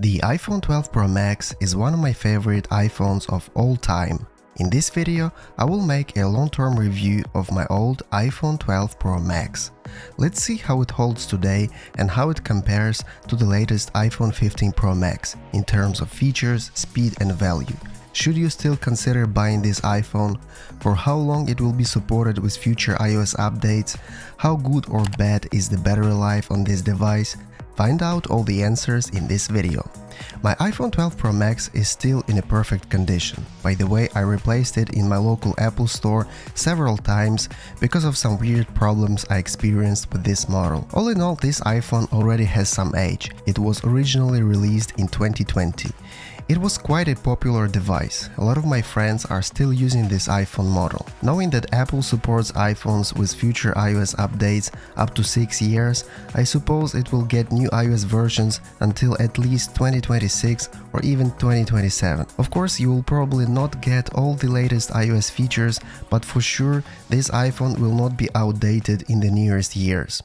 The iPhone 12 Pro Max is one of my favorite iPhones of all time. In this video, I will make a long-term review of my old iPhone 12 Pro Max. Let's see how it holds today and how it compares to the latest iPhone 15 Pro Max in terms of features, speed and value. Should you still consider buying this iPhone? For how long it will be supported with future iOS updates? How good or bad is the battery life on this device? Find out all the answers in this video. My iPhone 12 Pro Max is still in a perfect condition. By the way, I replaced it in my local Apple store several times because of some weird problems I experienced with this model. All in all, this iPhone already has some age. It was originally released in 2020. It was quite a popular device. A lot of my friends are still using this iPhone model. Knowing that Apple supports iPhones with future iOS updates up to 6 years, I suppose it will get new iOS versions until at least 2026 or even 2027. Of course, you will probably not get all the latest iOS features, but for sure, this iPhone will not be outdated in the nearest years.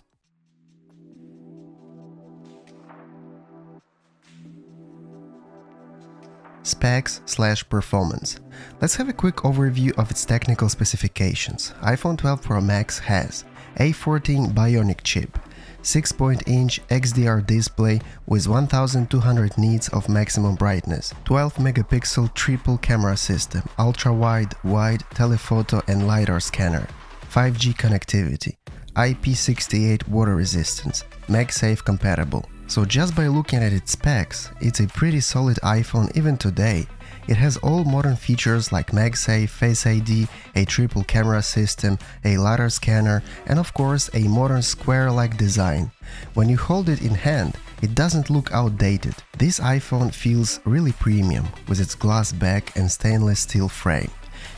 Specs/performance. Let's have a quick overview of its technical specifications. iPhone 12 Pro Max has A14 Bionic chip, 6-inch XDR display with 1200 nits of maximum brightness, 12-megapixel triple camera system, ultra-wide, wide, telephoto and LiDAR scanner, 5G connectivity, IP68 water resistance, MagSafe compatible. So just by looking at its specs, it's a pretty solid iPhone even today. It has all modern features like MagSafe, Face ID, a triple camera system, a LiDAR scanner, and of course a modern square-like design. When you hold it in hand, it doesn't look outdated. This iPhone feels really premium with its glass back and stainless steel frame.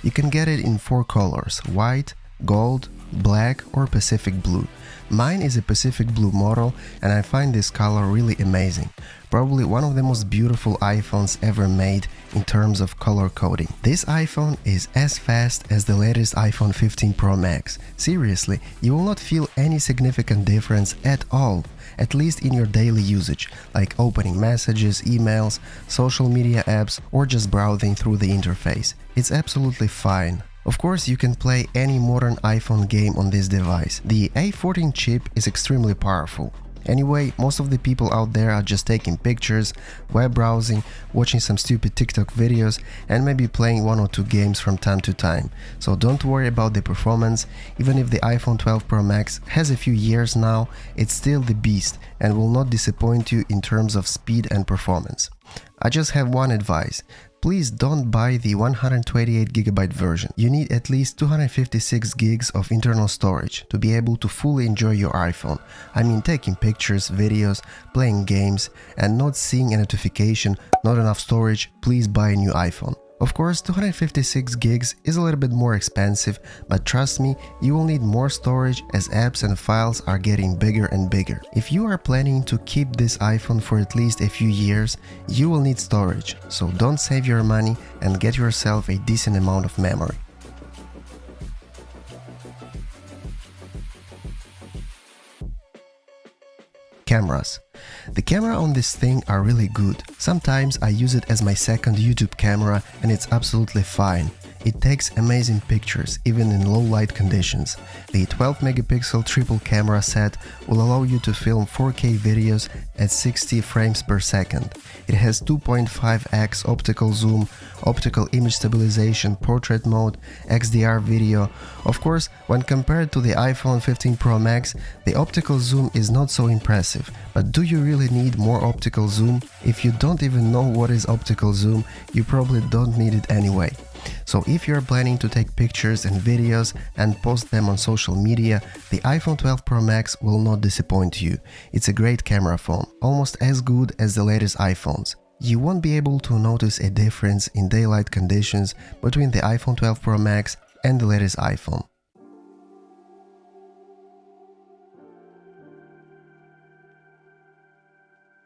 You can get it in 4 colors: white, gold, black or Pacific blue. Mine is a Pacific blue model and I find this color really amazing. Probably one of the most beautiful iPhones ever made in terms of color coding. This iPhone is as fast as the latest iPhone 15 Pro Max. Seriously, you will not feel any significant difference at all, at least in your daily usage, like opening messages, emails, social media apps or just browsing through the interface. It's absolutely fine. Of course, you can play any modern iPhone game on this device. The A14 chip is extremely powerful. Anyway, most of the people out there are just taking pictures, web browsing, watching some stupid TikTok videos and maybe playing 1 or 2 games from time to time. So don't worry about the performance. Even if the iPhone 12 Pro Max has a few years now, it's still the beast and will not disappoint you in terms of speed and performance. I just have one advice. Please don't buy the 128GB version. You need at least 256 gigs of internal storage to be able to fully enjoy your iPhone. I mean taking pictures, videos, playing games and not seeing a notification, not enough storage, please buy a new iPhone. Of course, 256 gigs is a little bit more expensive, but trust me, you will need more storage as apps and files are getting bigger and bigger. If you are planning to keep this iPhone for at least a few years, you will need storage, so don't save your money and get yourself a decent amount of memory. Cameras. The camera on this thing are really good. Sometimes I use it as my second YouTube camera and it's absolutely fine. It takes amazing pictures, even in low light conditions. The 12-megapixel triple camera set will allow you to film 4K videos at 60 frames per second. It has 2.5x optical zoom, optical image stabilization, portrait mode, XDR video. Of course, when compared to the iPhone 15 Pro Max, the optical zoom is not so impressive. But do you really need more optical zoom? If you don't even know what is optical zoom, you probably don't need it anyway. So if you're planning to take pictures and videos and post them on social media, the iPhone 12 Pro Max will not disappoint you. It's a great camera phone, almost as good as the latest iPhones. You won't be able to notice a difference in daylight conditions between the iPhone 12 Pro Max and the latest iPhone.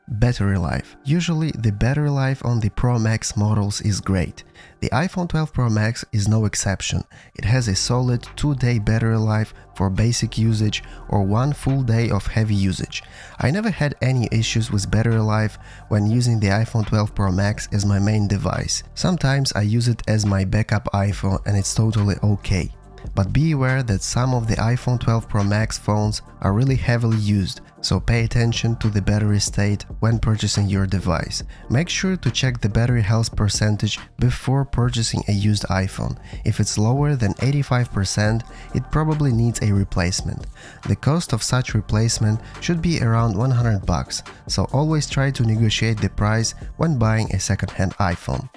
Battery life. Usually the battery life on the Pro Max models is great. The iPhone 12 Pro Max is no exception. It has a solid 2-day battery life for basic usage or 1 full day of heavy usage. I never had any issues with battery life when using the iPhone 12 Pro Max as my main device. Sometimes I use it as my backup iPhone and it's totally okay. But be aware that some of the iPhone 12 Pro Max phones are really heavily used, so pay attention to the battery state when purchasing your device. Make sure to check the battery health percentage before purchasing a used iPhone. If it's lower than 85%, it probably needs a replacement. The cost of such replacement should be around $100, so always try to negotiate the price when buying a second-hand iPhone.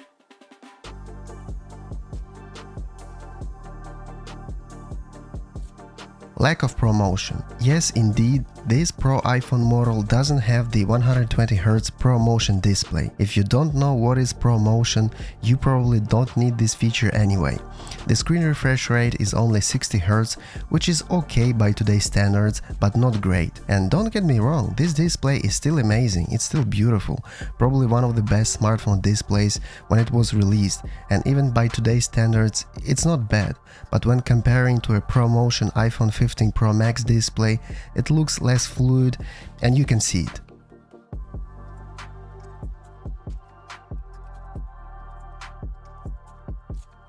Lack of promotion. Yes, indeed, this Pro iPhone model doesn't have the 120Hz ProMotion display. If you don't know what is ProMotion, you probably don't need this feature anyway. The screen refresh rate is only 60Hz, which is okay by today's standards, but not great. And don't get me wrong, this display is still amazing, it's still beautiful, probably one of the best smartphone displays when it was released, and even by today's standards, it's not bad. But when comparing to a ProMotion iPhone 15 Pro Max display, it looks less fluid and you can see it.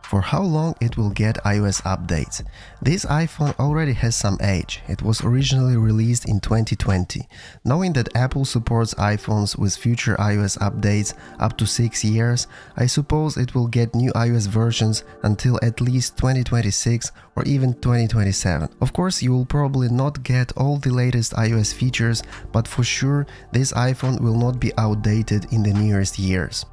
For how long it will get iOS updates? This iPhone already has some age. It was originally released in 2020. Knowing that Apple supports iPhones with future iOS updates up to 6 years, I suppose it will get new iOS versions until at least 2026 or even 2027. Of course, you will probably not get all the latest iOS features, but for sure, this iPhone will not be outdated in the nearest years.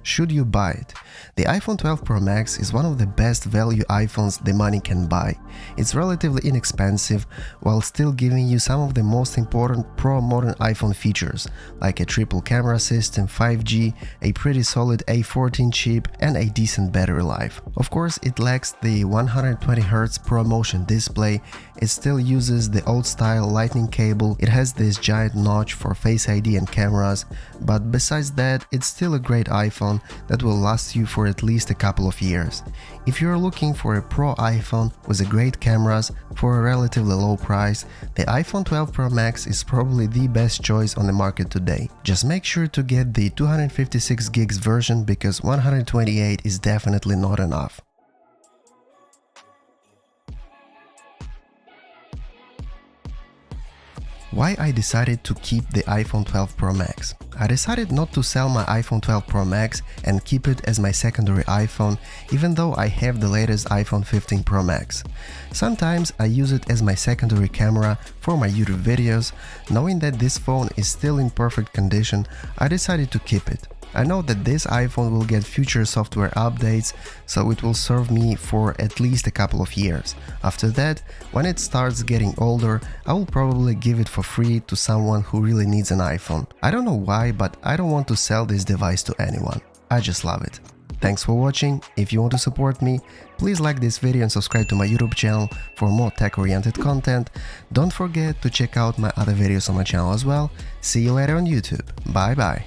Should you buy it? The iPhone 12 Pro Max is one of the best value iPhones the money can buy. It's relatively inexpensive while still giving you some of the most important Pro modern iPhone features, like a triple camera system, 5G, a pretty solid A14 chip, and a decent battery life. Of course, it lacks the 120Hz ProMotion display, it still uses the old-style lightning cable, it has this giant notch for Face ID and cameras, but besides that, it's still a great iPhone that will last you for at least a couple of years. If you're looking for a Pro iPhone with great cameras for a relatively low price, the iPhone 12 Pro Max is probably the best choice on the market today. Just make sure to get the 256GB version because 128 is definitely not enough. Why I decided to keep the iPhone 12 Pro Max? I decided not to sell my iPhone 12 Pro Max and keep it as my secondary iPhone, even though I have the latest iPhone 15 Pro Max. Sometimes I use it as my secondary camera for my YouTube videos. Knowing that this phone is still in perfect condition, I decided to keep it. I know that this iPhone will get future software updates, so it will serve me for at least a couple of years. After that, when it starts getting older, I will probably give it for free to someone who really needs an iPhone. I don't know why, but I don't want to sell this device to anyone. I just love it. Thanks for watching. If you want to support me, please like this video and subscribe to my YouTube channel for more tech-oriented content. Don't forget to check out my other videos on my channel as well. See you later on YouTube. Bye bye.